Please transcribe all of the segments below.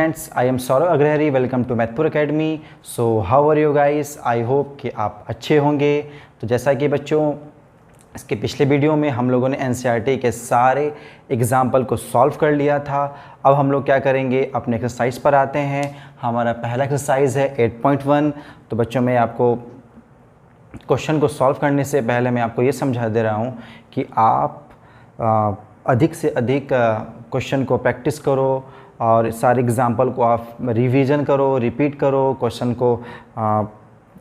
Students, I am Saurabh Agrahari. Welcome to Mathpur academy. So how are you guys? I hope कि आप अच्छे होंगे। तो जैसा कि बच्चों इसके पिछले वीडियो में हम लोगों ने एनसीईआरटी के सारे एग्जाम्पल को सॉल्व कर लिया था। अब हम लोग क्या करेंगे, अपने एक्सरसाइज पर आते हैं। हमारा पहला एक्सरसाइज है 8.1। तो बच्चों मैं आपको क्वेश्चन को सॉल्व करने से पहले मैं आपको ये समझा दे रहा हूँ कि आप अधिक से अधिक क्वेश्चन को प्रैक्टिस करो और सारे एग्जाम्पल को आप रिवीजन करो, रिपीट करो, क्वेश्चन को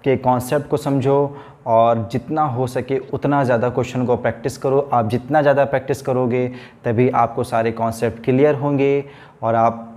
के कॉन्सेप्ट को समझो और जितना हो सके उतना ज़्यादा क्वेश्चन को प्रैक्टिस करो। आप जितना ज़्यादा प्रैक्टिस करोगे तभी आपको सारे कॉन्सेप्ट क्लियर होंगे और आप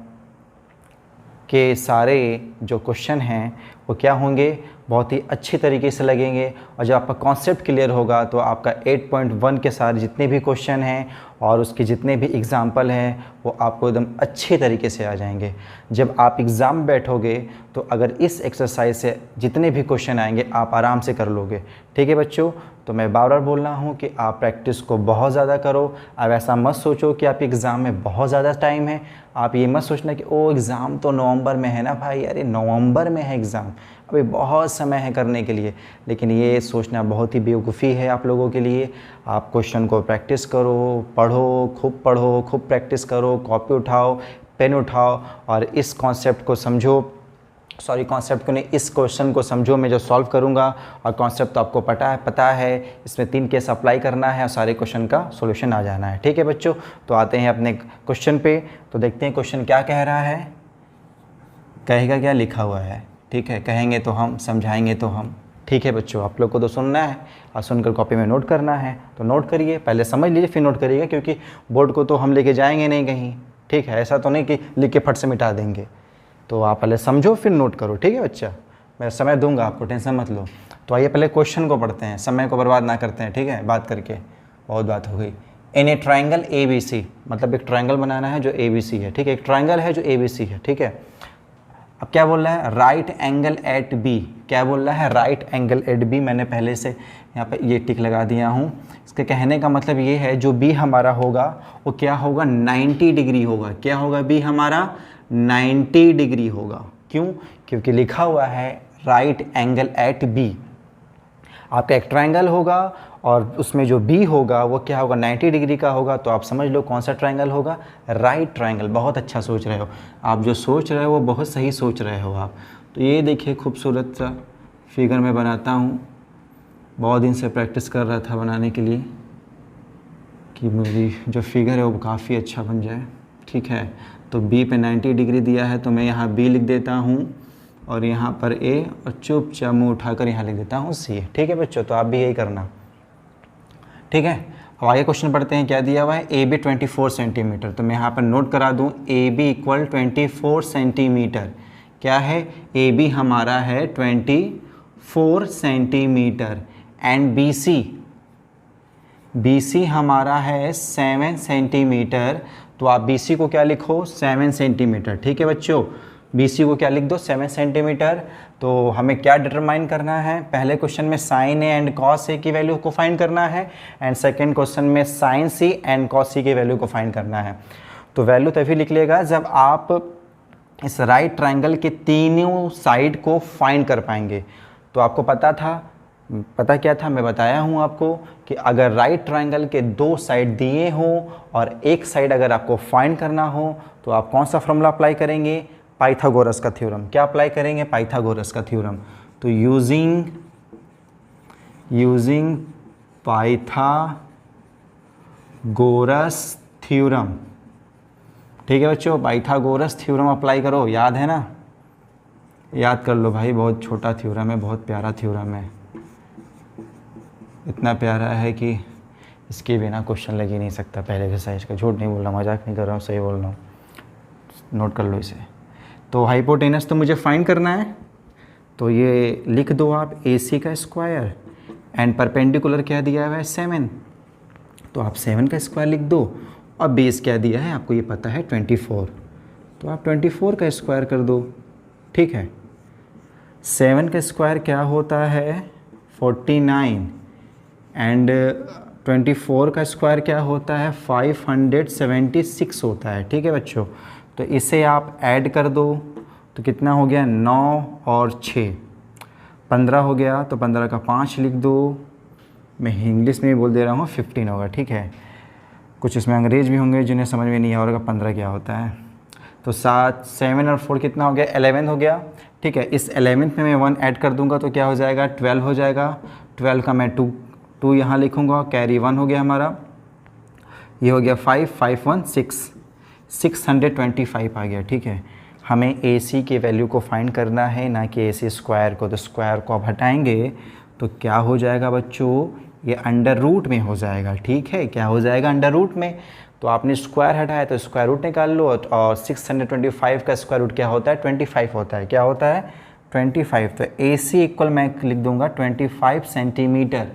के सारे जो क्वेश्चन हैं वो क्या होंगे, बहुत ही अच्छी तरीके से लगेंगे। और जब आपका कॉन्सेप्ट क्लियर होगा तो आपका 8.1 के सारे जितने भी क्वेश्चन हैं और उसके जितने भी एग्जाम्पल हैं वो आपको एकदम अच्छे तरीके से आ जाएंगे। जब आप एग्ज़ाम में बैठोगे तो अगर इस एक्सरसाइज से जितने भी क्वेश्चन आएंगे आप आराम से कर लोगे। ठीक है बच्चों, तो मैं बार बार बोल रहा हूँ कि आप प्रैक्टिस को बहुत ज़्यादा करो। अब ऐसा मत सोचो कि आप एग्ज़ाम में बहुत ज़्यादा टाइम है। आप ये मत सोचना कि ओ एग्ज़ाम तो नवंबर में है ना भाई, अरे नवंबर में है एग्ज़ाम, अभी बहुत समय है करने के लिए। लेकिन ये सोचना बहुत ही बेवकूफ़ी है आप लोगों के लिए। आप क्वेश्चन को प्रैक्टिस करो, पढ़ो, खूब प्रैक्टिस करो, कॉपी उठाओ, पेन उठाओ और इस कॉन्सेप्ट को समझो। कॉन्सेप्ट को नहीं, इस क्वेश्चन को समझो मैं जो सॉल्व करूंगा। और कॉन्सेप्ट तो आपको पता है, इसमें 3 केस अप्लाई करना है और सारे क्वेश्चन का सॉल्यूशन आ जाना है। ठीक है बच्चों, तो आते हैं अपने क्वेश्चन पे। तो देखते हैं क्वेश्चन क्या कह रहा है, कहेगा क्या लिखा हुआ है। ठीक है, कहेंगे तो हम, समझाएंगे तो हम। ठीक है बच्चों, आप लोग को तो सुनना है और सुनकर कॉपी में नोट करना है। तो नोट करिए, पहले समझ लीजिए फिर नोट करिएगा, क्योंकि बोर्ड को तो हम लेके जाएंगे नहीं कहीं। ठीक है, ऐसा तो नहीं कि लिख के फट से मिटा देंगे। तो आप पहले समझो फिर नोट करो। ठीक है बच्चा, मैं समय दूंगा आपको, टेंशन मत लो। तो आइए पहले क्वेश्चन को पढ़ते हैं, समय को बर्बाद ना करते हैं। ठीक है, बात करके बहुत बात हो गई। इन ए ट्राइंगल ABC, मतलब एक ट्राइंगल बनाना है जो ABC है। ठीक है, एक ट्राइंगल है जो ABC है। ठीक है, अब क्या बोल रहा है, राइट एंगल एट B। क्या बोल रहा है, राइट एंगल एट B। मैंने पहले से यहाँ पे ये टिक लगा दिया हूँ। इसके कहने का मतलब ये है जो B हमारा होगा वो क्या होगा, 90 डिग्री होगा। क्या होगा, B हमारा 90 डिग्री होगा। क्यों, क्योंकि लिखा हुआ है राइट एंगल एट B। आपका एक ट्राइंगल होगा और उसमें जो B होगा वो क्या होगा, 90 डिग्री का होगा। तो आप समझ लो कौन सा ट्राइंगल होगा, राइट ट्राइंगल। बहुत अच्छा सोच रहे हो आप, जो सोच रहे हो वो बहुत सही सोच रहे हो आप। तो ये देखिए खूबसूरत सा फिगर मैं बनाता हूँ। बहुत दिन से प्रैक्टिस कर रहा था बनाने के लिए कि मेरी जो फिगर है वो काफ़ी अच्छा बन जाए। ठीक है, तो B पे 90 डिग्री दिया है तो मैं यहाँ B लिख देता हूँ और यहाँ पर A और चुपचाप मुँह उठाकर यहाँ लिख देता हूँ C। ठीक है बच्चों, तो आप भी यही करना। ठीक है, अब आगे क्वेश्चन पढ़ते हैं। क्या दिया हुआ है, AB 24 सेंटीमीटर। तो मैं यहाँ पर नोट करा दूँ, AB इक्वल 24 सेंटीमीटर। क्या है, AB हमारा है 24 सेंटीमीटर एंड BC हमारा है 7 सेंटीमीटर। तो आप BC को क्या लिखो, 7 सेंटीमीटर। ठीक है बच्चों, BC को क्या लिख दो, 7 सेंटीमीटर। तो हमें क्या डिटरमाइन करना है, पहले क्वेश्चन में sine A and cos A की वैल्यू को फाइंड करना है एंड सेकंड क्वेश्चन में sine C and cos C की वैल्यू को फाइंड करना है। तो वैल्यू तभी लिख लेगा जब आप इस राइट ट्राइंगल के तीनों साइड को फाइंड कर पाएंगे। तो आपको पता क्या था, मैं बताया हूँ आपको कि अगर राइट ट्राइंगल के 2 साइड दिए हों और एक साइड अगर आपको फाइंड करना हो तो आप कौन सा फॉर्मूला अप्लाई करेंगे, पाइथागोरस का थ्योरम। क्या अप्लाई करेंगे, पाइथागोरस का थ्योरम। तो यूजिंग पाइथागोरस थ्योरम। ठीक है बच्चों, पाइथागोरस थ्योरम अप्लाई करो। याद है ना, याद कर लो भाई, बहुत छोटा थ्योरम है, बहुत प्यारा थ्योरम है। इतना प्यारा है कि इसके बिना क्वेश्चन लग ही नहीं सकता पहले एक्सरसाइज का। झूठ नहीं बोल रहा, मजाक नहीं कर रहा हूँ, सही बोल रहा हूँ। नोट कर लो इसे। तो हाइपोटेनस तो मुझे फाइंड करना है, तो ये लिख दो आप AC का स्क्वायर एंड परपेंडिकुलर क्या दिया हुआ है, 7। तो आप 7 का स्क्वायर लिख दो और बेस क्या दिया है आपको ये पता है, 24। तो आप 24 का स्क्वायर कर दो। ठीक है, 7 का स्क्वायर क्या होता है, 49 एंड 24 का स्क्वायर क्या होता है, 576 होता है। ठीक है बच्चों, तो इसे आप ऐड कर दो तो कितना हो गया 9 और 6 15 हो गया। तो 15 का 5 लिख दो, मैं इंग्लिश में भी बोल दे रहा हूँ 15 होगा, ठीक है। कुछ इसमें अंग्रेज भी होंगे जिन्हें समझ में नहीं आ रहा 15 क्या होता है। तो 7 और 4 कितना हो गया 11 हो गया, ठीक है। इस 11th में मैं 1 ऐड कर दूंगा तो क्या हो जाएगा 12 हो जाएगा। 12 का मैं 2 यहाँ लिखूँगा, कैरी 1 हो गया हमारा, ये हो गया 5 5 1 6 625 आ गया, ठीक है। हमें AC की वैल्यू को फाइंड करना है, ना कि AC स्क्वायर को। तो स्क्वायर को आप हटाएंगे तो क्या हो जाएगा बच्चों, ये अंडर रूट में हो जाएगा, ठीक है। क्या हो जाएगा अंडर रूट में। तो आपने स्क्वायर हटाया तो स्क्वायर रूट निकाल लो, और 625 का स्क्वायर रूट क्या होता है 25 होता है। क्या होता है 25। तो AC इक्वल मैं लिख दूंगा 25 सेंटीमीटर।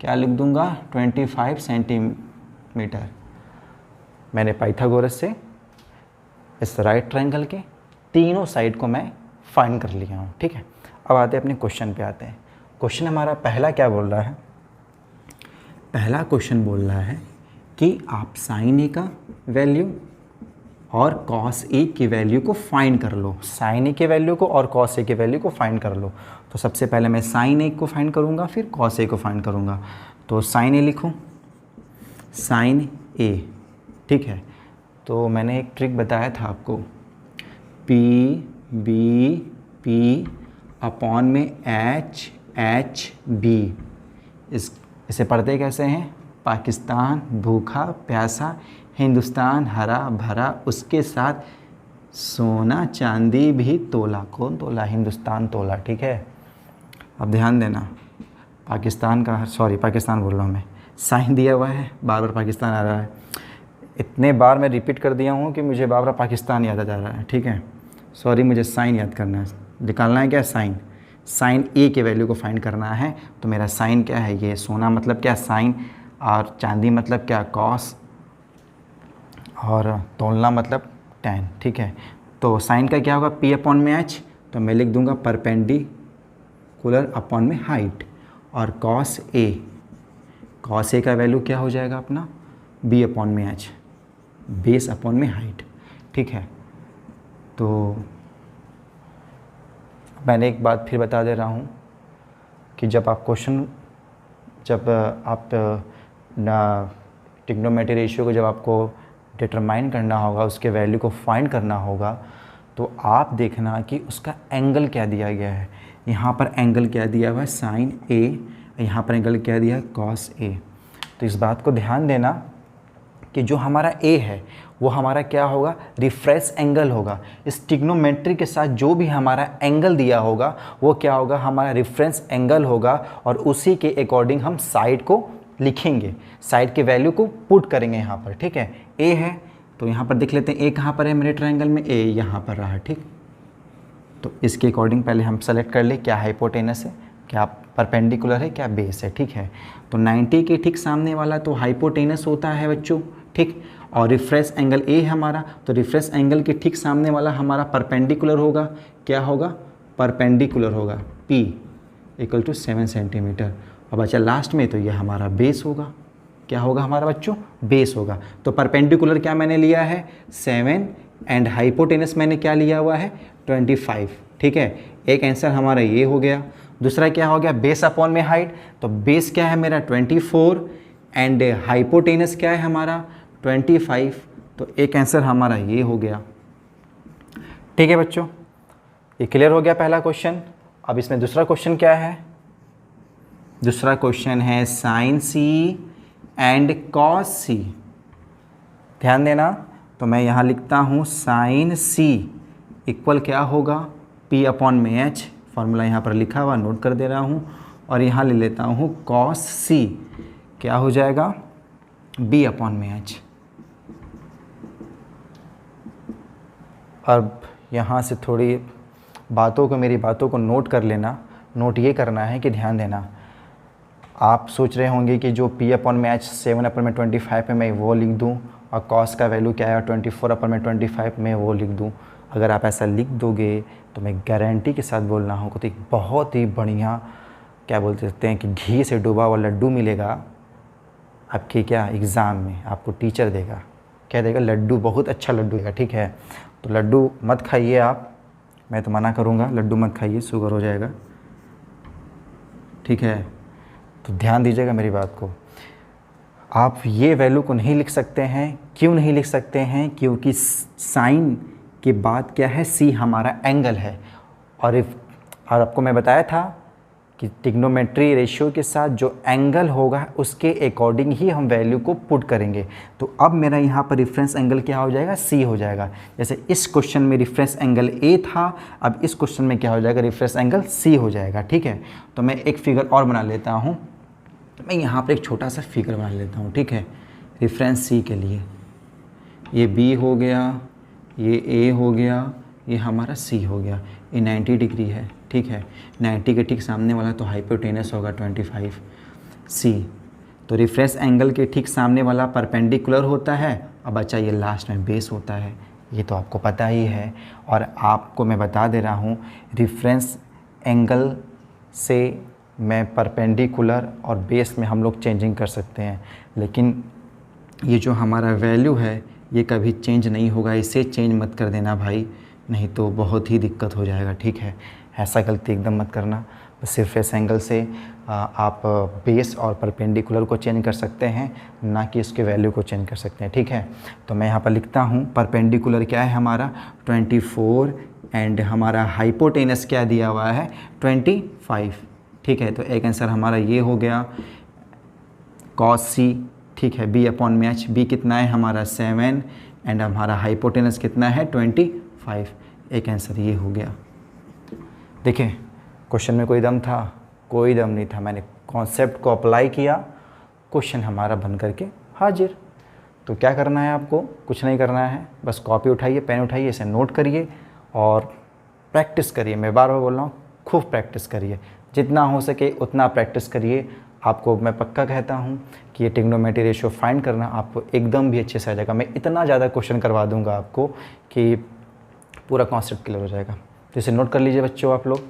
क्या लिख दूंगा 25 सेंटीमीटर। मैंने पाइथागोरस से इस राइट ट्रायंगल के तीनों साइड को मैं फाइंड कर लिया हूँ, ठीक है। अब आते हैं अपने क्वेश्चन पे आते हैं। क्वेश्चन हमारा पहला क्या बोल रहा है, पहला क्वेश्चन बोल रहा है कि आप साइन ए का वैल्यू और कॉस ए की वैल्यू को फाइंड कर लो। साइन ए के वैल्यू को और कॉस ए के वैल्यू को फाइंड कर लो। तो सबसे पहले मैं साइन ए को फाइंड करूँगा, फिर कॉस ए को फाइंड करूँगा। तो साइन ए लिखूँ, साइन ए, ठीक है। तो मैंने एक ट्रिक बताया था आपको, P अपॉन में HB। इसे पढ़ते कैसे हैं, पाकिस्तान भूखा प्यासा, हिंदुस्तान हरा भरा, उसके साथ सोना चांदी भी तोला। कौन तोला, हिंदुस्तान तोला, ठीक है। अब ध्यान देना, पाकिस्तान का, सॉरी पाकिस्तान बोल रहा हूँ मैं, साइन दिया हुआ है, बार बार पाकिस्तान आ रहा है। इतने बार मैं रिपीट कर दिया हूँ कि मुझे बार बार पाकिस्तान याद आ जा रहा है, ठीक है। सॉरी, मुझे साइन याद करना है, निकालना है क्या साइन। साइन ए के वैल्यू को फाइंड करना है। तो मेरा साइन क्या है, ये सोना मतलब क्या साइन, और चांदी मतलब क्या कॉस, और तोलना मतलब टैन, ठीक है। तो साइन का क्या होगा P अपॉन में H, तो मैं लिख दूंगा परपेंडिकुलर अपॉन में हाइट। और कॉस ए का वैल्यू क्या हो जाएगा अपना B अपॉन में H, बेस अपॉन में हाइट, ठीक है। तो मैंने एक बात फिर बता दे रहा हूँ कि जब आप ट्रिग्नोमेट्री रेशियो को जब आपको डिटरमाइन करना होगा, उसके वैल्यू को फाइंड करना होगा, तो आप देखना कि उसका एंगल क्या दिया गया है। यहाँ पर एंगल क्या दिया हुआ है साइन ए, यहाँ पर एंगल क्या दिया है कॉस ए। तो इस बात को ध्यान देना कि जो हमारा ए है वो हमारा क्या होगा रिफ्रेंस एंगल होगा। इस ट्रिग्नोमेट्री के साथ जो भी हमारा एंगल दिया होगा वो क्या होगा हमारा रिफ्रेंस एंगल होगा, और उसी के अकॉर्डिंग हम साइड को लिखेंगे, साइड के वैल्यू को पुट करेंगे यहाँ पर, ठीक है। ए है तो यहाँ पर देख लेते हैं ए कहाँ पर है मेरे ट्रायंगल में, ए यहाँ पर रहा, ठीक। तो इसके अकॉर्डिंग पहले हम सेलेक्ट कर ले क्या हाइपोटेनस है, क्या परपेंडिकुलर है, क्या बेस है, ठीक है। तो 90 के ठीक सामने वाला तो हाइपोटेनस होता है बच्चों, ठीक। और रिफ्रेंस एंगल ए है हमारा, तो रिफ्रेंस एंगल के ठीक सामने वाला हमारा परपेंडिकुलर होगा, क्या होगा परपेंडिकुलर होगा, P = 7 सेंटीमीटर। और बच्चा लास्ट में तो ये हमारा बेस होगा, क्या होगा हमारा बच्चों बेस होगा। तो परपेंडिकुलर क्या मैंने लिया है 7 एंड हाइपोटेनस मैंने क्या लिया हुआ है 25, ठीक है। एक आंसर हमारा ये हो गया। दूसरा क्या हो गया बेस अपॉन में हाइट, तो बेस क्या है मेरा 24 एंड हाइपोटेनस क्या है हमारा 25, तो एक आंसर हमारा ये हो गया, ठीक है बच्चों। ये क्लियर हो गया पहला क्वेश्चन। अब इसमें दूसरा क्वेश्चन क्या है, दूसरा क्वेश्चन है साइन सी एंड कॉस सी। ध्यान देना, तो मैं यहाँ लिखता हूँ साइन सी इक्वल क्या होगा P अपॉन में H, फॉर्मूला यहाँ पर लिखा हुआ नोट कर दे रहा हूँ। और यहाँ ले लेता हूँ कॉस सी, क्या हो जाएगा B अपॉन में H। अब यहाँ से थोड़ी मेरी बातों को नोट कर लेना। नोट ये करना है कि ध्यान देना, आप सोच रहे होंगे कि जो P अपॉन में H 7 अपॉन में 25 है मैं वो लिख दूँ, और कॉस का वैल्यू क्या है 24 अपॉन में 25 में वो लिख दूँ। अगर आप ऐसा लिख दोगे तो मैं गारंटी के साथ बोल रहा हूँ तो एक बहुत ही बढ़िया क्या बोल सकते हैं कि घी से डूबा हुआ लड्डू मिलेगा आपके क्या एग्ज़ाम में, आपको टीचर देगा, क्या देगा लड्डू, बहुत अच्छा लड्डू देगा, ठीक है। तो लड्डू मत खाइए आप, मैं तो मना करूँगा, लड्डू मत खाइए, शुगर हो जाएगा, ठीक है। तो ध्यान दीजिएगा मेरी बात को। आप ये वैल्यू को नहीं लिख सकते हैं, क्यों नहीं लिख सकते हैं? क्योंकि साइन के बाद क्या है, सी हमारा एंगल है। और आपको मैं बताया था कि ट्रिग्नोमेट्री रेशियो के साथ जो एंगल होगा उसके अकॉर्डिंग ही हम वैल्यू को पुट करेंगे। तो अब मेरा यहाँ पर रेफरेंस एंगल क्या हो जाएगा, सी हो जाएगा। जैसे इस क्वेश्चन में रेफरेंस एंगल ए था, अब इस क्वेश्चन में क्या हो जाएगा, रेफरेंस एंगल सी हो जाएगा, ठीक है। तो मैं एक फिगर और बना लेता हूँ, मैं यहाँ पर एक छोटा सा फिगर बना लेता हूँ, ठीक है, रेफरेंस सी के लिए। ये बी हो गया, ये ए हो गया, ये हमारा सी हो गया। ये 90 डिग्री है, ठीक है, 90 के ठीक सामने वाला तो हाइपोटेनस होगा 25 सी। तो रेफरेंस एंगल के ठीक सामने वाला परपेंडिकुलर होता है, अब बच्चा ये लास्ट में बेस होता है, ये तो आपको पता ही है। और आपको मैं बता दे रहा हूँ, रेफरेंस एंगल से मैं परपेंडिकुलर और बेस में हम लोग चेंजिंग कर सकते हैं, लेकिन ये जो हमारा वैल्यू है ये कभी चेंज नहीं होगा। इसे चेंज मत कर देना भाई, नहीं तो बहुत ही दिक्कत हो जाएगा, ठीक है। ऐसा गलती एकदम मत करना। सिर्फ इस एंगल से आप बेस और परपेंडिकुलर को चेंज कर सकते हैं, ना कि इसके वैल्यू को चेंज कर सकते हैं, ठीक है। तो मैं यहाँ पर लिखता हूँ, परपेंडिकुलर क्या है हमारा 24 एंड हमारा हाइपोटेनस क्या दिया हुआ है 25, ठीक है। तो एक आंसर हमारा ये हो गया cos c, ठीक है। b अपॉन में h, b कितना है हमारा 7 एंड हमारा हाइपोटेनस कितना है 25, एक आंसर ये हो गया। देखिए क्वेश्चन में कोई दम था, कोई दम नहीं था, मैंने कॉन्सेप्ट को अप्लाई किया, क्वेश्चन हमारा बन करके हाजिर। तो क्या करना है आपको, कुछ नहीं करना है, बस कॉपी उठाइए, पेन उठाइए, इसे नोट करिए और प्रैक्टिस करिए। मैं बार बार बोल रहा हूँ, खूब प्रैक्टिस करिए, जितना हो सके उतना प्रैक्टिस करिए। आपको मैं पक्का कहता हूँ कि ये ट्रिग्नोमेट्री रेशियो फाइंड करना आपको एकदम भी अच्छे से आ जाएगा। मैं इतना ज़्यादा क्वेश्चन करवा दूँगा आपको कि पूरा कॉन्सेप्ट क्लियर हो जाएगा। तो इसे नोट कर लीजिए बच्चों आप लोग।